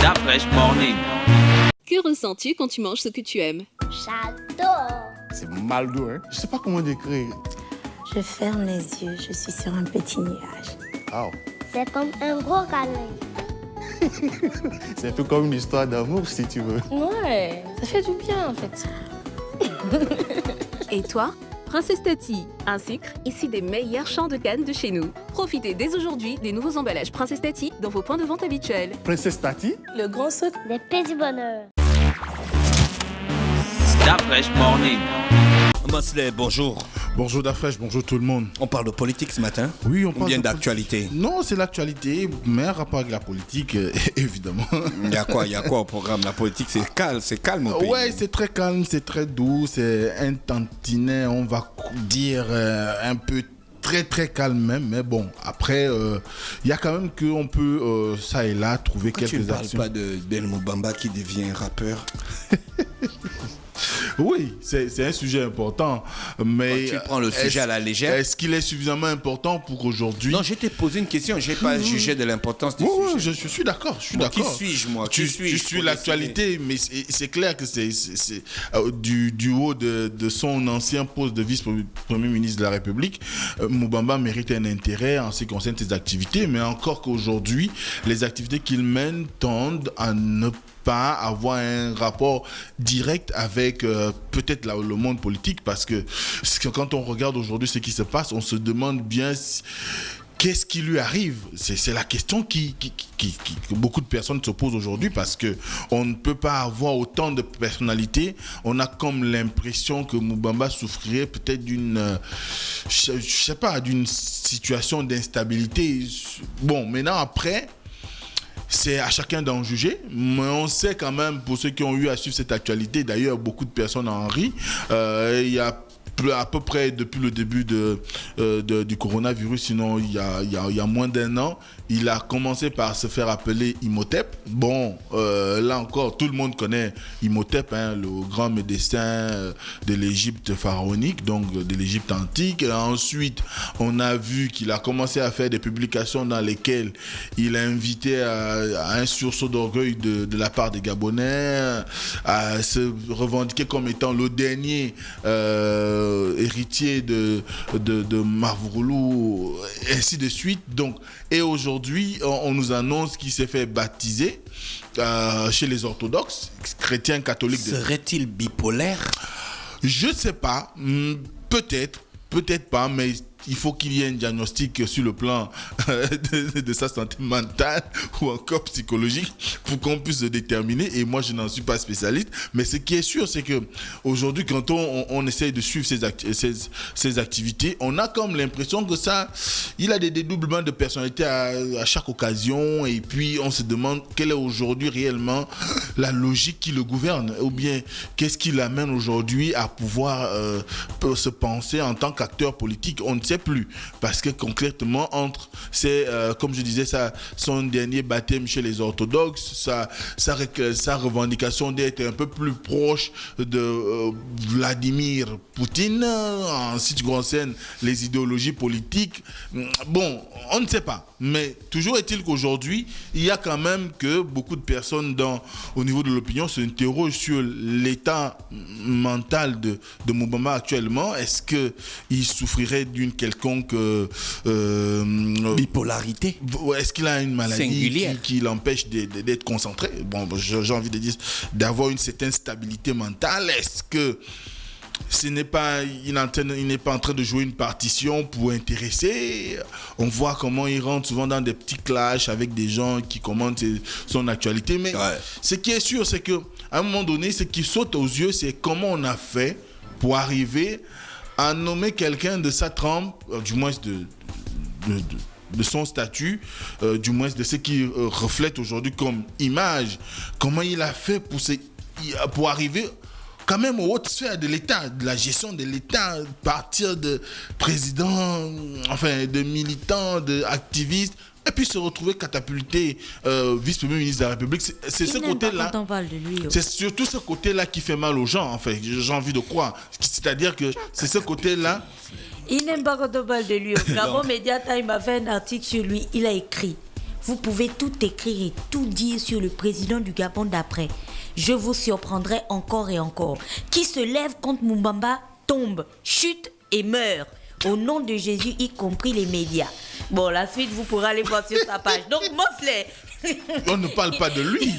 La Fraîche Morning. Que ressens-tu quand tu manges ce que tu aimes? J'adore. C'est Maldo, hein. Je sais pas comment décrire. Je ferme les yeux, je suis sur un petit nuage. Wow. C'est comme un gros câlin. C'est un peu comme une histoire d'amour, si tu veux. Ouais, ça fait du bien en fait. Et toi? Princesse Tati, un sucre issu des meilleurs champs de canne de chez nous. Profitez dès aujourd'hui des nouveaux emballages Princesse Tati dans vos points de vente habituels. Princesse Tati? Le grand sucre. Des petits bonheurs. La Fraîche Morning. Masley, bonjour. Bonjour Dafresh, bonjour tout le monde. On parle de politique ce matin. Oui, on Ou parle bien de d'actualité. Non, c'est l'actualité, mais un rapport avec la politique, évidemment. Il y a quoi au programme? La politique, c'est calme au pays. Ouais, c'est très calme, c'est très doux, c'est un tantinet, on va dire un peu très très calme même, mais bon, après, il y a quand même qu'on peut, ça et là, trouver Pourquoi quelques tu ne actions. parles pas de Ben Moubamba qui devient rappeur? Oui, c'est un sujet important, mais... Tu prends le sujet à la légère. Est-ce qu'il est suffisamment important pour aujourd'hui? Non, je t'ai posé une question, je n'ai pas jugé de l'importance du Oui, sujet. je suis d'accord, je suis Bon, d'accord. qui suis-je, moi? Tu suis l'actualité, mais c'est clair que c'est du haut de son ancien poste de vice-premier ministre de la République. Moubamba mérite un intérêt en ce qui concerne ses activités, mais encore qu'aujourd'hui, les activités qu'il mène tendent à ne pas avoir un rapport direct avec peut-être le monde politique, parce que quand on regarde aujourd'hui ce qui se passe, on se demande bien qu'est-ce qui lui arrive. C'est la question que beaucoup de personnes se posent aujourd'hui, parce que on ne peut pas avoir autant de personnalités. On a comme l'impression que Moubamba souffrirait peut-être d'une je sais pas, d'une situation d'instabilité. Bon, maintenant après, c'est à chacun d'en juger, mais on sait quand même, pour ceux qui ont eu à suivre cette actualité, d'ailleurs beaucoup de personnes en rient, il y a à peu près depuis le début du coronavirus, sinon il y a moins d'un an, il a commencé par se faire appeler Imhotep. Bon, là encore, tout le monde connaît Imhotep, hein, le grand médecin de l'Égypte pharaonique, donc de l'Égypte antique. Et ensuite, on a vu qu'il a commencé à faire des publications dans lesquelles il a invité à un sursaut d'orgueil de la part des Gabonais, à se revendiquer comme étant le dernier héritier de Marvouroulou, ainsi de suite. Donc, et aujourd'hui, on nous annonce qu'il s'est fait baptiser chez les orthodoxes, chrétiens catholiques. Serait-il bipolaire? Je ne sais pas, peut-être pas, mais il faut qu'il y ait un diagnostic sur le plan de sa santé mentale ou encore psychologique pour qu'on puisse le déterminer. Et moi, je n'en suis pas spécialiste. Mais ce qui est sûr, c'est que aujourd'hui, quand on essaye de suivre ses activités, on a comme l'impression que il a des dédoublements de personnalité à chaque occasion. Et puis, on se demande quelle est aujourd'hui réellement la logique qui le gouverne, ou bien qu'est-ce qui l'amène aujourd'hui à pouvoir se penser en tant qu'acteur politique. On ne sait plus, parce que concrètement, comme je disais, son dernier baptême chez les orthodoxes, sa revendication d'être un peu plus proche de Vladimir Poutine en ce qui concerne les idéologies politiques. Bon, on ne sait pas, mais toujours est-il qu'aujourd'hui, il y a quand même que beaucoup de personnes au niveau de l'opinion s'interrogent sur l'état mental de Moubamba actuellement. Est-ce qu'il souffrirait d'une quelconque bipolarité? Est-ce qu'il a une maladie singulière qui l'empêche d'être concentré? Bon, j'ai envie de dire d'avoir une certaine stabilité mentale. Est-ce que il n'est pas en train de jouer une partition pour intéresser? On voit comment il rentre souvent dans des petits clashs avec des gens qui commentent son actualité. Mais ce qui est sûr, c'est qu'à un moment donné, ce qui saute aux yeux, c'est comment on a fait pour arriver à nommer quelqu'un de sa trempe, du moins de son statut, du moins de ce qui reflète aujourd'hui comme image. Comment il a fait pour arriver quand même aux hautes sphères de l'État, de la gestion de l'État, partir de présidents, enfin de militants, d'activistes, et puis se retrouver catapulté vice-premier ministre de la République. C'est ce côté-là. Quand on parle de lui, c'est surtout ce côté-là qui fait mal aux gens, en fait. J'ai envie de croire. C'est-à-dire que c'est ce côté-là. Il n'aime pas quand on parle de lui. Gabon Média Time a fait un article sur lui. Il a écrit: vous pouvez tout écrire et tout dire sur le président du Gabon d'après. Je vous surprendrai encore et encore. Qui se lève contre Moubamba tombe, chute et meurt. Au nom de Jésus, y compris les médias. Bon, la suite, vous pourrez aller voir sur sa page. Donc, Mosley. On ne parle pas de lui.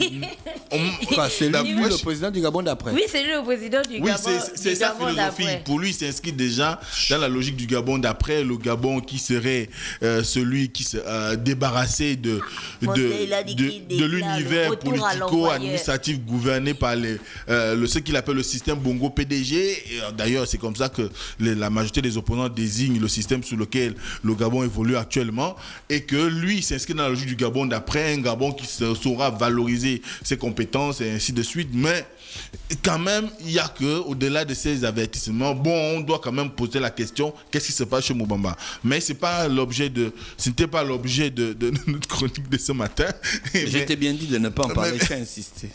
C'est lui le président du Gabon d'après. Oui, c'est lui le président du Gabon. Oui, c'est sa philosophie. D'après. Pour lui, il s'inscrit déjà dans la logique du Gabon d'après. Le Gabon qui serait celui qui se débarrassait de l'univers politico-administratif gouverné par ce qu'il appelle le système Bongo PDG. Et d'ailleurs, c'est comme ça que la majorité des opposants désignent le système sous lequel le Gabon évolue actuellement. Et que lui, il s'inscrit dans la logique du Gabon d'après, un Gabon qui saura valoriser ses compétences et ainsi de suite. Mais quand même, il y a que, au-delà de ces avertissements, on doit quand même poser la question, qu'est-ce qui se passe chez Moubamba? Mais ce n'était pas l'objet de notre chronique de ce matin. J'étais bien dit de ne pas en parler, j'ai insisté.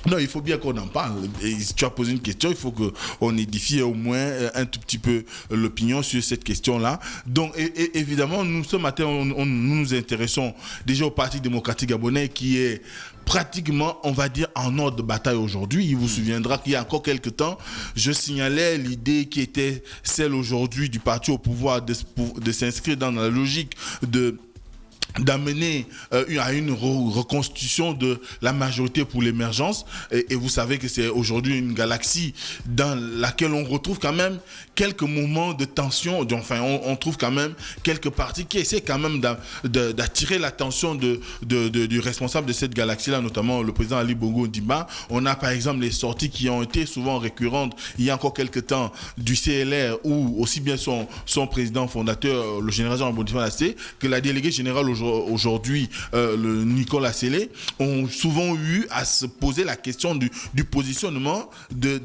Non, il faut bien qu'on en parle. Et si tu as posé une question, il faut qu'on édifie au moins un tout petit peu l'opinion sur cette question-là. Donc, évidemment, nous, ce matin, nous nous intéressons déjà au Parti démocratique gabonais qui est pratiquement, on va dire, en ordre de bataille aujourd'hui. Il vous souviendra qu'il y a encore quelques temps, je signalais l'idée qui était celle aujourd'hui du parti au pouvoir de s'inscrire dans la logique d'amener à une reconstitution de la majorité pour l'émergence. Et vous savez que c'est aujourd'hui une galaxie dans laquelle on retrouve quand même quelques moments de tension. Enfin, on trouve quand même quelques partis qui essaient quand même d'attirer l'attention du responsable de cette galaxie-là, notamment le président Ali Bongo Ondimba. On a par exemple les sorties qui ont été souvent récurrentes il y a encore quelques temps du CLR, ou aussi bien son président fondateur, le général Jean Boniface Lassé, que la déléguée générale aujourd'hui, le Nicolas Sellé, ont souvent eu à se poser la question du positionnement de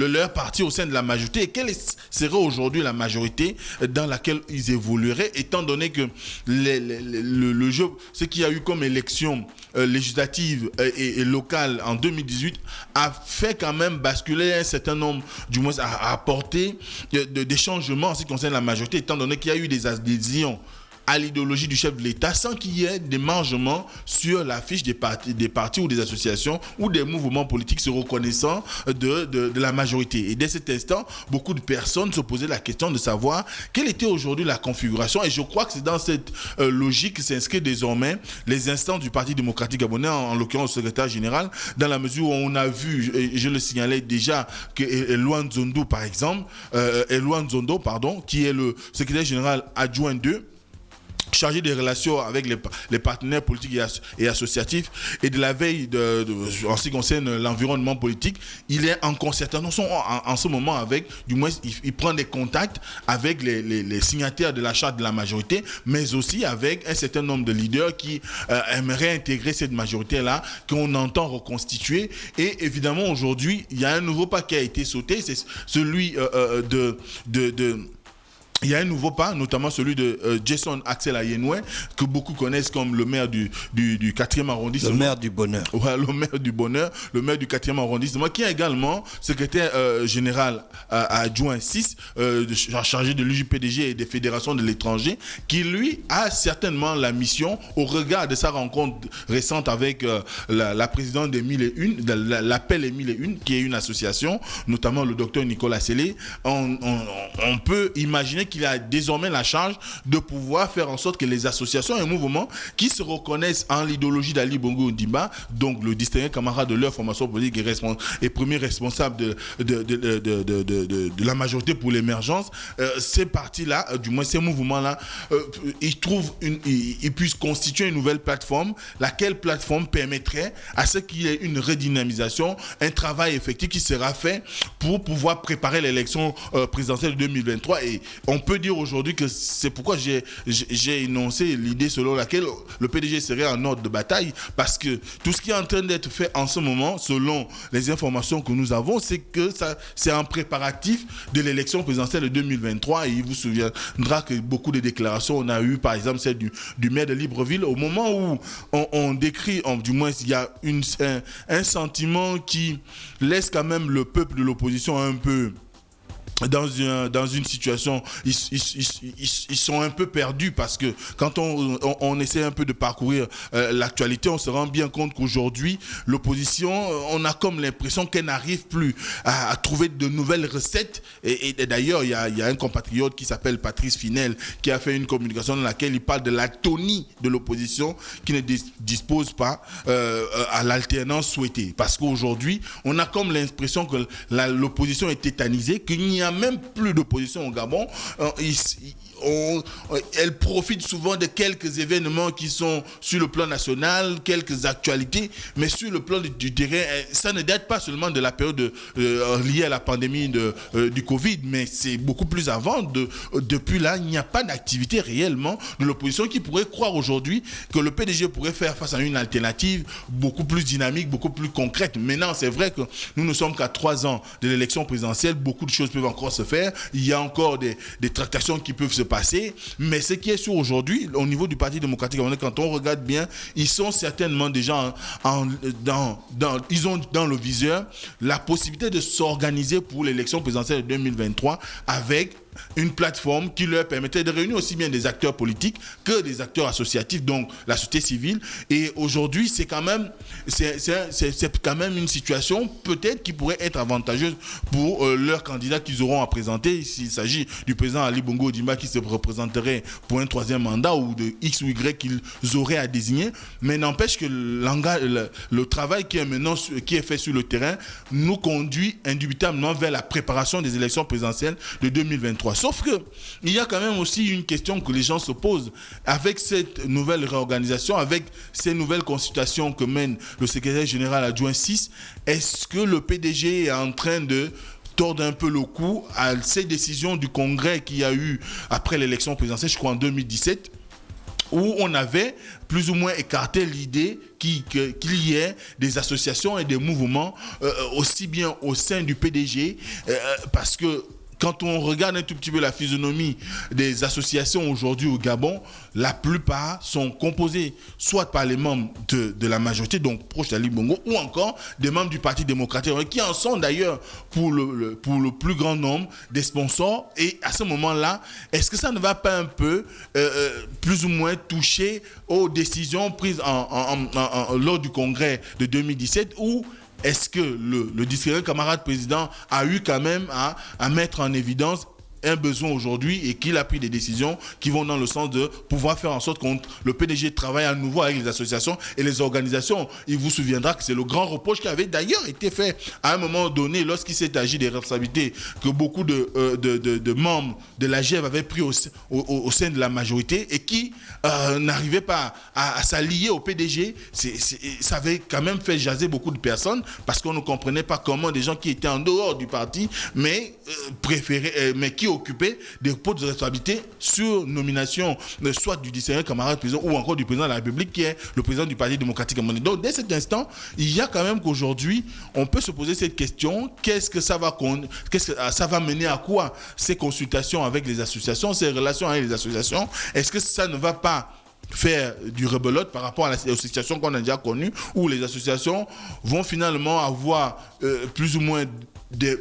leur parti au sein de la majorité, et quelle serait aujourd'hui la majorité dans laquelle ils évolueraient, étant donné que le jeu, ce qu'il y a eu comme élection législative et locale en 2018 a fait quand même basculer un certain nombre, du moins a apporté des changements en ce qui concerne la majorité, étant donné qu'il y a eu des adhésions à l'idéologie du chef de l'État sans qu'il y ait des mangements sur la fiche des partis ou des associations ou des mouvements politiques se reconnaissant de la majorité. Et dès cet instant, beaucoup de personnes se posaient la question de savoir quelle était aujourd'hui la configuration. Et je crois que c'est dans cette logique que s'inscrit désormais les instances du Parti démocratique gabonais, en l'occurrence le secrétaire général, dans la mesure où on a vu, et je le signalais déjà, que Elouan Zondo, par exemple, qui est le secrétaire général adjoint 2, chargé des relations avec les partenaires politiques et associatifs, et de la veille en ce qui concerne l'environnement politique, il est en concertation en ce moment avec, du moins il prend des contacts avec les signataires de la charte de la majorité, mais aussi avec un certain nombre de leaders qui aimeraient intégrer cette majorité-là, qu'on entend reconstituer. Et évidemment aujourd'hui, il y a un nouveau pas qui a été sauté, c'est celui il y a un nouveau pas, notamment celui de Jason Axel Ayenoué, que beaucoup connaissent comme le maire du 4e arrondissement. Le maire du bonheur. Ouais, le maire du bonheur, le maire du 4e arrondissement, qui est également secrétaire général adjoint 6, chargé de l'UJPDG et des fédérations de l'étranger, qui lui a certainement la mission, au regard de sa rencontre récente avec la présidente des 1001, de l'appel 1001, qui est une association, notamment le docteur Nicolas Sellé. On peut imaginer qu'il a désormais la charge de pouvoir faire en sorte que les associations et mouvements qui se reconnaissent en l'idéologie d'Ali Bongo Ondimba, donc le distingué camarade de leur formation politique et premier responsable de la majorité pour l'émergence, ces partis-là, du moins ces mouvements-là, ils puissent constituer une nouvelle plateforme, laquelle plateforme permettrait à ce qu'il y ait une redynamisation, un travail effectif qui sera fait pour pouvoir préparer l'élection présidentielle de 2023. Et on peut dire aujourd'hui que c'est pourquoi j'ai énoncé l'idée selon laquelle le PDG serait en ordre de bataille, parce que tout ce qui est en train d'être fait en ce moment, selon les informations que nous avons, c'est que c'est un préparatif de l'élection présidentielle de 2023. Et il vous souviendra que beaucoup de déclarations, on a eu par exemple celle du maire de Libreville, au moment où on décrit, du moins il y a un sentiment qui laisse quand même le peuple de l'opposition un peu dans une situation, ils sont un peu perdus parce que quand on essaie un peu de parcourir l'actualité, on se rend bien compte qu'aujourd'hui, l'opposition, on a comme l'impression qu'elle n'arrive plus à trouver de nouvelles recettes. Et d'ailleurs, il y a un compatriote qui s'appelle Patrice Finel qui a fait une communication dans laquelle il parle de l'atonie de l'opposition qui ne dispose pas à l'alternance souhaitée. Parce qu'aujourd'hui, on a comme l'impression que l'opposition est tétanisée, qu'il n'y a même plus d'opposition au Gabon. Elle profite souvent de quelques événements qui sont sur le plan national, quelques actualités, mais sur le plan du terrain, ça ne date pas seulement de la période liée à la pandémie du Covid, mais c'est beaucoup plus avant. Depuis là, il n'y a pas d'activité réellement de l'opposition qui pourrait croire aujourd'hui que le PDG pourrait faire face à une alternative beaucoup plus dynamique, beaucoup plus concrète. Maintenant, c'est vrai que nous ne sommes qu'à 3 ans de l'élection présidentielle, beaucoup de choses peuvent encore se faire, il y a encore des tractations qui peuvent se passer, mais ce qui est sûr aujourd'hui, au niveau du Parti démocratique, quand on regarde bien, ils sont certainement déjà ils ont dans le viseur la possibilité de s'organiser pour l'élection présidentielle de 2023 avec une plateforme qui leur permettait de réunir aussi bien des acteurs politiques que des acteurs associatifs, donc la société civile. Et aujourd'hui, c'est quand même une situation peut-être qui pourrait être avantageuse pour leurs candidats qu'ils auront à présenter. S'il s'agit du président Ali Bongo Ondimba qui se représenterait pour un 3e mandat ou de X ou Y qu'ils auraient à désigner, mais n'empêche que le travail qui est fait sur le terrain nous conduit indubitablement vers la préparation des élections présidentielles de 2023. Sauf que il y a quand même aussi une question que les gens se posent avec cette nouvelle réorganisation, avec ces nouvelles consultations que mène le secrétaire général adjoint 6. Est-ce que le PDG est en train de tordre un peu le cou à ces décisions du Congrès qu'il y a eu après l'élection présidentielle, je crois en 2017, où on avait plus ou moins écarté l'idée qu'il y ait des associations et des mouvements aussi bien au sein du PDG, parce que quand on regarde un tout petit peu la physionomie des associations aujourd'hui au Gabon, la plupart sont composées soit par les membres de la majorité, donc proches d'Ali Bongo, ou encore des membres du Parti démocratique, qui en sont d'ailleurs pour le plus grand nombre des sponsors. Et à ce moment-là, est-ce que ça ne va pas un peu plus ou moins toucher aux décisions prises lors du congrès de 2017 où est-ce que le distingué camarade président a eu quand même à mettre en évidence un besoin aujourd'hui et qu'il a pris des décisions qui vont dans le sens de pouvoir faire en sorte que le PDG travaille à nouveau avec les associations et les organisations. Il vous souviendra que c'est le grand reproche qui avait d'ailleurs été fait à un moment donné lorsqu'il s'est agi des responsabilités que beaucoup de membres de la GEV avaient pris au sein de la majorité et qui n'arrivaient pas à s'allier au PDG. Ça avait quand même fait jaser beaucoup de personnes parce qu'on ne comprenait pas comment des gens qui étaient en dehors du parti mais qui occuper des postes de responsabilité sur nomination soit du distingué camarade président ou encore du président de la République qui est le président du Parti démocratique. Donc dès cet instant, il y a quand même qu'aujourd'hui, on peut se poser cette question, qu'est-ce que ça va mener à quoi ces consultations avec les associations, ces relations avec les associations? Est-ce que ça ne va pas faire du rebelote par rapport aux situations qu'on a déjà connues où les associations vont finalement avoir plus ou moins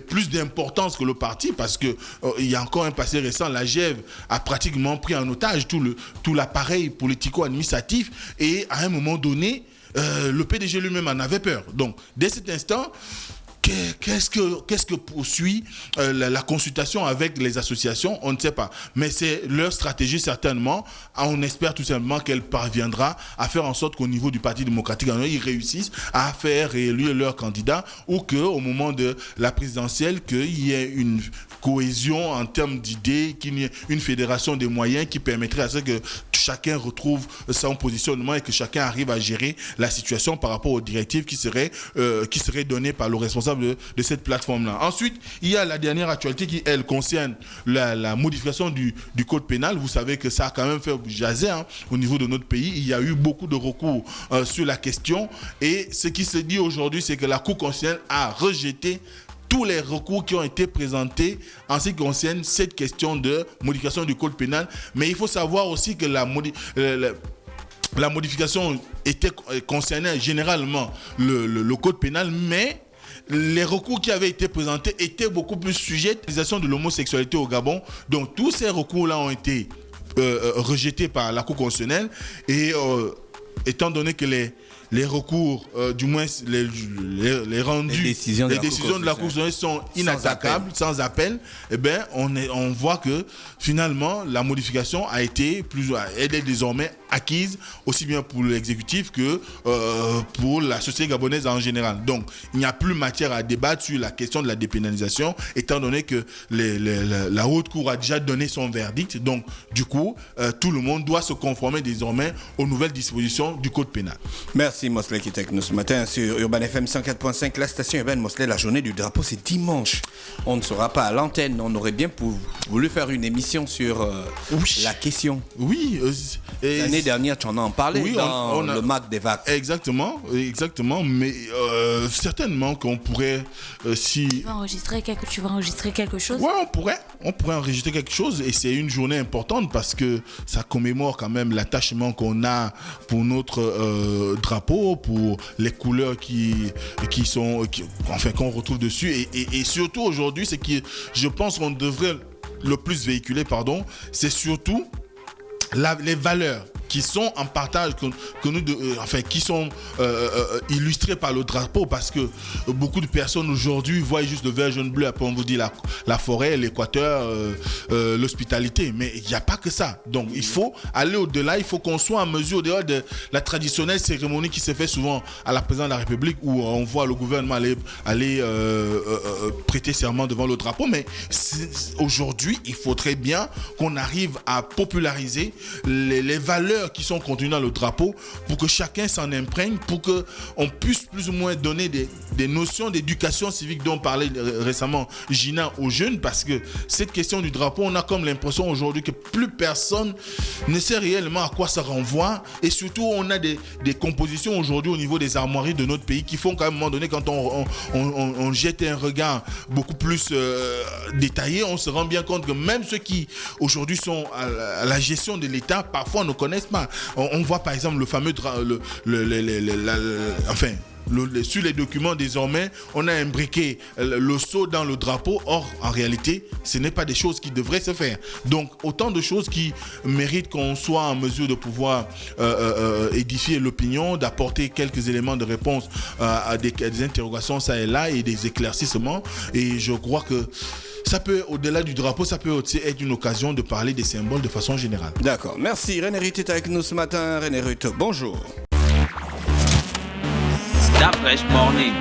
plus d'importance que le parti parce que il y a encore un passé récent, la GEV a pratiquement pris en otage tout l'appareil politico-administratif et à un moment donné, le PDG lui-même en avait peur. Donc, dès cet instant, qu'est-ce que poursuit la consultation avec les associations? On ne sait pas. Mais c'est leur stratégie certainement. On espère tout simplement qu'elle parviendra à faire en sorte qu'au niveau du Parti démocratique, ils réussissent à faire réélire leurs candidats ou qu'au moment de la présidentielle, qu'il y ait une cohésion en termes d'idées, qu'il y ait une fédération des moyens qui permettrait à ce que chacun retrouve son positionnement et que chacun arrive à gérer la situation par rapport aux directives qui seraient données par le responsable de cette plateforme-là. Ensuite, il y a la dernière actualité qui, elle, concerne la modification du code pénal. Vous savez que ça a quand même fait jaser au niveau de notre pays. Il y a eu beaucoup de recours sur la question. Et ce qui se dit aujourd'hui, c'est que la Cour constitutionnelle a rejeté tous les recours qui ont été présentés en ce qui concerne cette question de modification du code pénal. Mais il faut savoir aussi que la modification concernait généralement le code pénal, mais les recours qui avaient été présentés étaient beaucoup plus sujets à l'utilisation de l'homosexualité au Gabon. Donc tous ces recours-là ont été rejetés par la Cour constitutionnelle et étant donné que les recours, du moins les rendus, les décisions de la Cour constitutionnelle sont inattaquables, sans appel, eh bien, on voit que finalement la modification elle est désormais acquise aussi bien pour l'exécutif que pour la société gabonaise en général. Donc, il n'y a plus matière à débattre sur la question de la dépénalisation, étant donné que la Haute Cour a déjà donné son verdict. Donc, du coup, tout le monde doit se conformer désormais aux nouvelles dispositions du Code pénal. Merci Mosley qui est avec nous ce matin sur Urban FM 104.5, la station urbaine Mosley. La journée du drapeau, c'est dimanche. On ne sera pas à l'antenne. On aurait bien voulu faire une émission sur la question. Oui. L'année dernière, tu en as parlé dans le MAC des vagues. Exactement. Mais certainement qu'on pourrait, si... Tu vas enregistrer quelque chose? Ouais, on pourrait enregistrer quelque chose, et c'est une journée importante parce que ça commémore quand même l'attachement qu'on a pour notre drapeau, pour les couleurs qu'on retrouve dessus, et surtout aujourd'hui, ce qui, je pense qu'on devrait le plus véhiculer, c'est surtout les valeurs qui sont en partage, qui sont illustrées par le drapeau, parce que beaucoup de personnes aujourd'hui voient juste le vert, jaune, bleu, après on vous dit la forêt, l'équateur, l'hospitalité, mais il n'y a pas que ça. Donc il faut aller au-delà, il faut qu'on soit en mesure, au-delà de la traditionnelle cérémonie qui se fait souvent à la présidence de la République, où on voit le gouvernement aller prêter serment devant le drapeau, mais aujourd'hui il faudrait bien qu'on arrive à populariser les valeurs qui sont contenues dans le drapeau, pour que chacun s'en imprègne, pour qu'on puisse plus ou moins donner des notions d'éducation civique dont parlait récemment Gina aux jeunes, parce que cette question du drapeau, on a comme l'impression aujourd'hui que plus personne ne sait réellement à quoi ça renvoie, et surtout on a des compositions aujourd'hui au niveau des armoiries de notre pays qui font qu'à un moment donné, quand on jette un regard beaucoup plus détaillé, on se rend bien compte que même ceux qui aujourd'hui sont à la gestion de l'État parfois ne connaissent pas. On voit par exemple le fameux sur les documents désormais, on a imbriqué le sceau dans le drapeau. Or, en réalité, ce n'est pas des choses qui devraient se faire. Donc, autant de choses qui méritent qu'on soit en mesure de pouvoir édifier l'opinion, d'apporter quelques éléments de réponse à des interrogations ça et là, et des éclaircissements. Et je crois que ça peut, au-delà du drapeau, ça peut aussi être une occasion de parler des symboles de façon générale. D'accord. Merci. René Ruth est avec nous ce matin. René Ruth, bonjour. Stop Fresh Morning.